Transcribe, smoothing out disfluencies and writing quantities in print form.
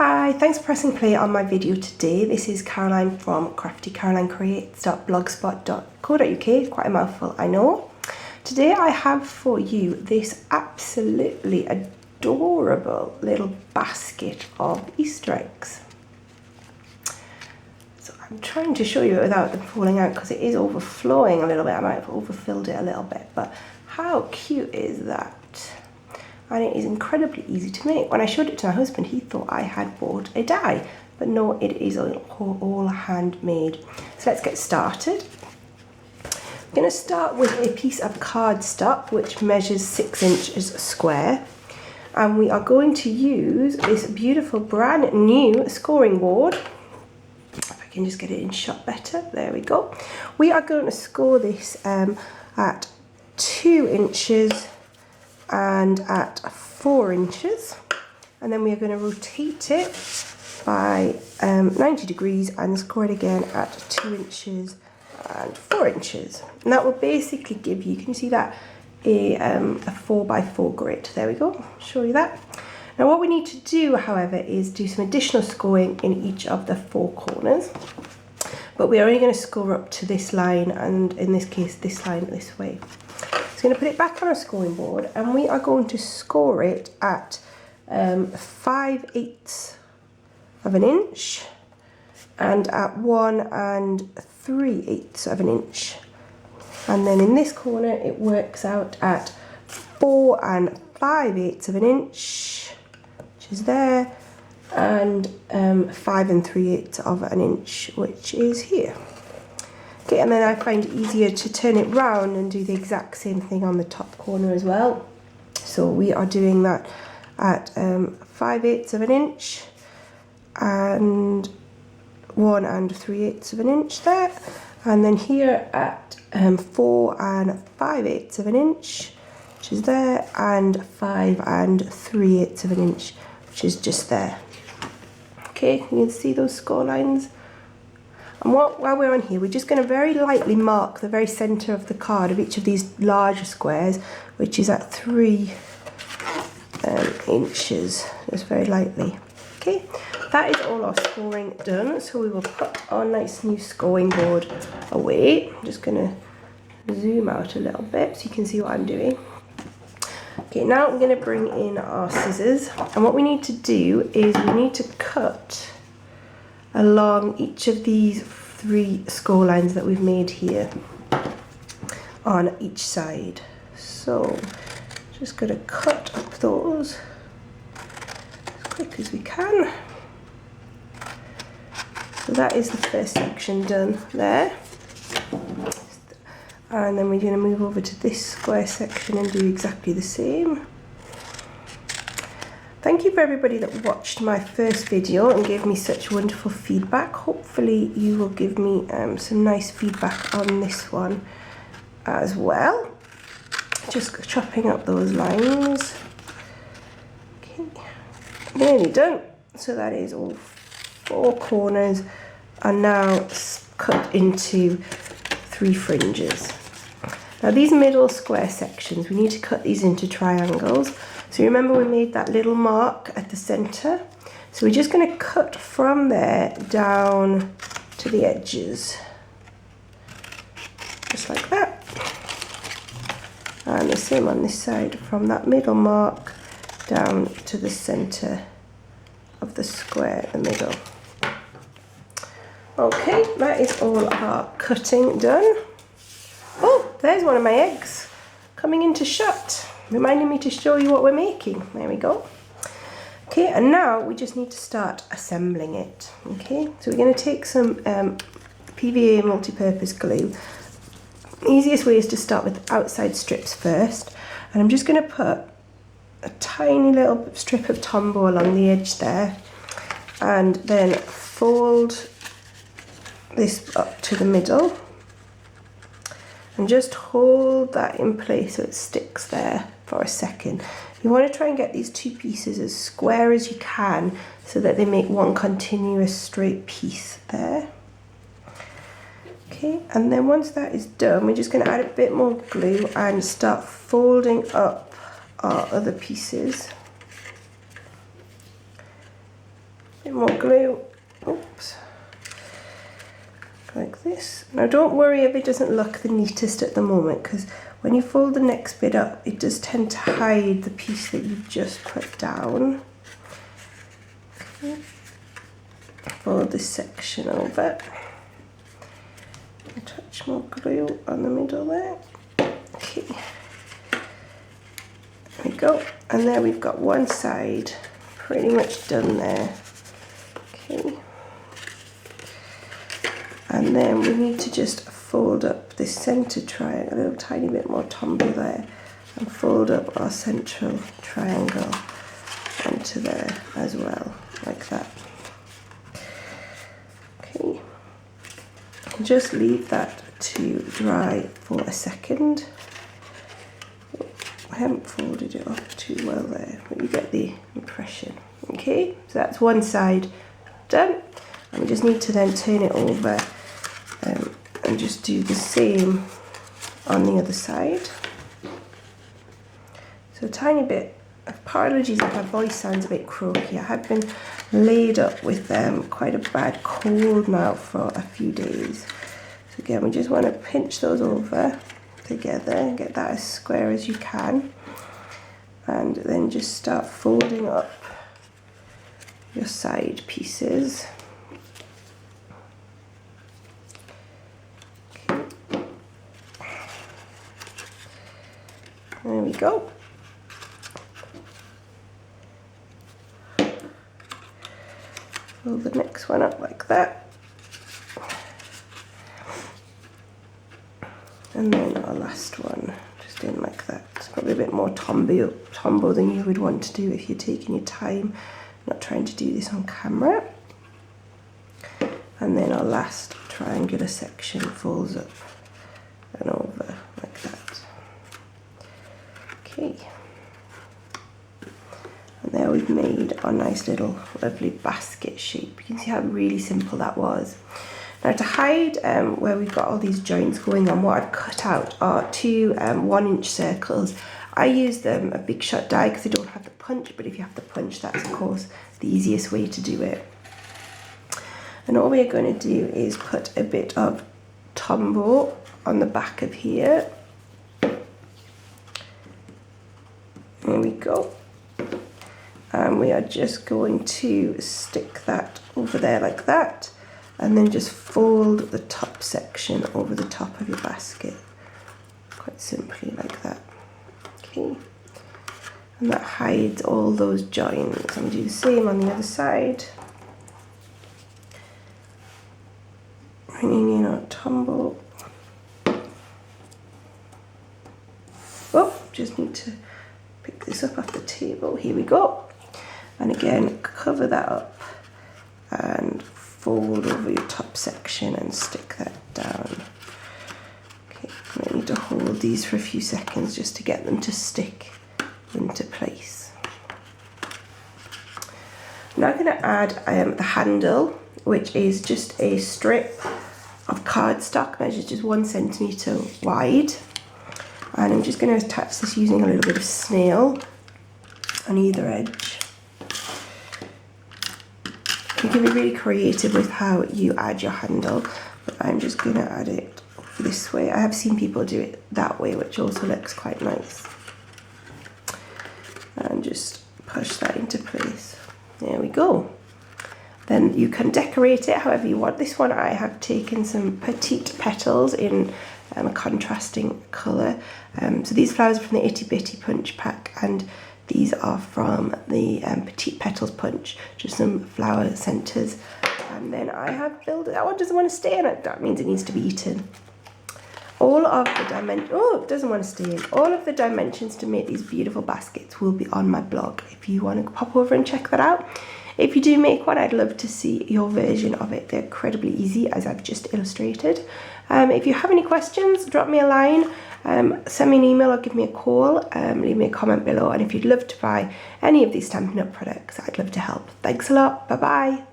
Hi, thanks for pressing play on my video today. This is Caroline from craftycarolinecreates.blogspot.co.uk. Quite a mouthful, I know. Today I have for you this absolutely adorable little basket of Easter eggs. So I'm trying to show you it without them falling out because it is overflowing a little bit. I might have overfilled it a little bit, but how cute is that? And it is incredibly easy to make. When I showed it to my husband, he thought I had bought a die, but no, it is all handmade. So let's get started. I'm going to start with a piece of cardstock which measures 6 inches square, and we are going to use this beautiful brand new scoring board. If I can just get it in shot better, there we go. We are going to score this at 2 inches and at 4 inches, and then we are going to rotate it by 90 degrees and score it again at 2 inches and 4 inches, and that will basically give you, can you see that, a 4x4 grid. There we go, I'll show you that. Now what we need to do, however, is do some additional scoring in each of the 4 corners, but we're only going to score up to this line, and in this case this line this way. So I'm going to put it back on our scoring board, and we are going to score it at 5/8 of an inch and at 1 3/8 of an inch. And then in this corner it works out at 4 5/8 of an inch, which is there, and 5 3/8 of an inch, which is here. Okay, and then I find it easier to turn it round and do the exact same thing on the top corner as well. So we are doing that at 5/8 of an inch and 1 3/8 of an inch there, and then here at 4 5/8 of an inch, which is there, and 5 3/8 of an inch, which is just there. Okay, you can see those score lines. And while we're on here, we're just going to very lightly mark the very centre of the card of each of these larger squares, which is at 3 inches, just very lightly. Okay, that is all our scoring done, so we will put our nice new scoring board away. I'm just going to zoom out a little bit so you can see what I'm doing. Okay, now I'm going to bring in our scissors, and what we need to do is we need to cut along each of these 3 score lines that we've made here on each side. So just going to cut up those as quick as we can. So that is the first section done there, and then we're going to move over to this square section and do exactly the same. Thank you for everybody that watched my first video and gave me such wonderful feedback. Hopefully you will give me some nice feedback on this one as well. Just chopping up those lines. Okay, nearly done. So that is all 4 corners are now cut into 3 fringes. Now these middle square sections, we need to cut these into triangles. So remember we made that little mark at the centre, so we're just going to cut from there down to the edges, just like that, and the same on this side, from that middle mark down to the centre of the square in the middle. Okay, that is all our cutting done. Oh, there's one of my eggs coming into shot, reminding me to show you what we're making. There we go. Okay, and now we just need to start assembling it. Okay, so we're going to take some PVA multi-purpose glue. The easiest way is to start with outside strips first, and I'm just going to put a tiny little strip of Tombow along the edge there, and then fold this up to the middle and just hold that in place so it sticks there for a second. You want to try and get these 2 pieces as square as you can so that they make one continuous straight piece there. Okay, and then once that is done, we're just going to add a bit more glue and start folding up our other pieces bit more glue. Oops. Like this. Now don't worry if it doesn't look the neatest at the moment, because when you fold the next bit up, it does tend to hide the piece that you've just put down. Okay. Fold this section over. A touch more glue on the middle there. Okay. There we go. And there we've got one side pretty much done there. Okay. And then we need to just fold up this centre triangle, a little tiny bit more tombow there, and fold up our central triangle onto there as well, like that. Okay, and just leave that to dry for a second. I haven't folded it up too well there, but you get the impression. Okay, so that's one side done, and we just need to then turn it over and just do the same on the other side. So a tiny bit, apologies if my voice sounds a bit croaky. I have been laid up with quite a bad cold now for a few days. So again, we just want to pinch those over together and get that as square as you can, and then just start folding up your side pieces. There we go. Fold the next one up like that. And then our last one, just in like that. It's probably a bit more tombow than you would want to do if you're taking your time, not trying to do this on camera. And then our last triangular section folds up and over like that. Okay, and there we've made our nice little lovely basket shape. You can see how really simple that was. Now to hide where we've got all these joints going on, what I've cut out are two 1-inch circles. I use a big shot die because they don't have the punch, but if you have the punch, that's of course the easiest way to do it. And all we're going to do is put a bit of tombow on the back of here. There we go. And we are just going to stick that over there like that, and then just fold the top section over the top of your basket, quite simply like that. Okay, and that hides all those joints. I'm going to do the same on the other side. Bringing in our tombow. Oh, just need to pick this up off the table. Here we go. And again, cover that up and fold over your top section and stick that down. Okay, I need to hold these for a few seconds just to get them to stick into place. I'm now going to add the handle, which is just a strip of cardstock measured just 1 centimetre wide. And I'm just going to attach this using a little bit of snail on either edge. You can be really creative with how you add your handle, but I'm just going to add it this way. I have seen people do it that way, which also looks quite nice. And just push that into place. There we go. Then you can decorate it however you want. This one I have taken some petite petals in a contrasting colour. So these flowers are from the Itty Bitty Punch pack, and these are from the Petite Petals Punch, just some flower centres. And then I have built it. That one doesn't want to stay in it. That means it needs to be eaten. All of the dimensions, oh, it doesn't want to stay in. All of the dimensions to make these beautiful baskets will be on my blog if you want to pop over and check that out. If you do make one, I'd love to see your version of it. They're incredibly easy, as I've just illustrated. If you have any questions, drop me a line, send me an email or give me a call, leave me a comment below. And if you'd love to buy any of these Stampin' Up products, I'd love to help. Thanks a lot. Bye-bye.